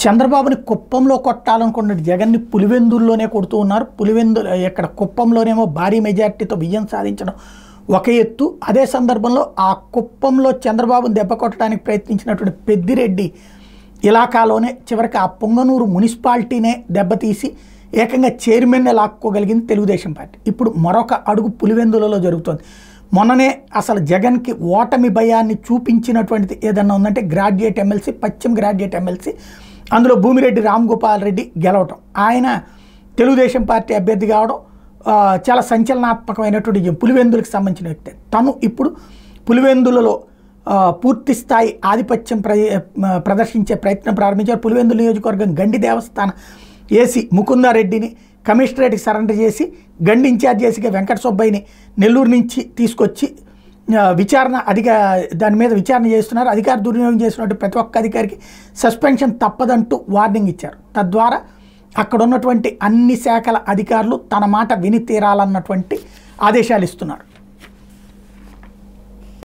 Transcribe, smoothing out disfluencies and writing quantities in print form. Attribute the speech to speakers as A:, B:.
A: చంద్రబాబుని కుప్పంలో కొట్టాలనుకున్న జగన్ని పులివెందుల్లోనే కొడుతూ ఉన్నారు. ఇక్కడ కుప్పంలోనేమో భారీ మెజార్టీతో విజయం సాధించడం ఒక ఎత్తు. అదే సందర్భంలో ఆ కుప్పంలో చంద్రబాబుని దెబ్బ కొట్టడానికి ప్రయత్నించినటువంటి పెద్దిరెడ్డి ఇలాకాలోనే చివరికి ఆ పొంగనూరు మున్సిపాలిటీనే దెబ్బతీసి ఏకంగా చైర్మన్నే లాక్కోగలిగింది తెలుగుదేశం పార్టీ. ఇప్పుడు మరొక అడుగు పులివెందులలో జరుగుతోంది. మొన్ననే అసలు జగన్కి ఓటమి భయాన్ని చూపించినటువంటిది ఏదన్నా ఉందంటే గ్రాడ్యుయేట్ ఎమ్మెల్సీ, పశ్చిమ గ్రాడ్యుయేట్ ఎమ్మెల్సీ, అందులో భూమిరెడ్డి రామ్గోపాల్ రెడ్డి గెలవటం, ఆయన తెలుగుదేశం పార్టీ అభ్యర్థి కావడం చాలా సంచలనాత్మకమైనటువంటి పులివెందులకు సంబంధించిన వ్యక్తి. తను ఇప్పుడు పులివెందులలో పూర్తి స్థాయి ఆధిపత్యం ప్రదర్శించే ప్రయత్నం ప్రారంభించారు. పులివెందుల నియోజకవర్గం గండి దేవస్థాన ఏసీ ముకుందారెడ్డిని కమిషనరేట్కి సరెండర్ చేసి గండి ఇన్ఛార్జ్ ఏసీగా వెంకట సుబ్బయ్యని నెల్లూరు నుంచి తీసుకొచ్చి దాని మీద విచారణ చేస్తున్నారు. అధికార దుర్వినియోగం చేసినటువంటి ప్రతి ఒక్క అధికారికి సస్పెన్షన్ తప్పదంటూ వార్నింగ్ ఇచ్చారు. తద్వారా అక్కడ ఉన్నటువంటి అన్ని శాఖల అధికారులు తన మాట విని తీరాలన్నటువంటి ఆదేశాలు ఇస్తున్నారు.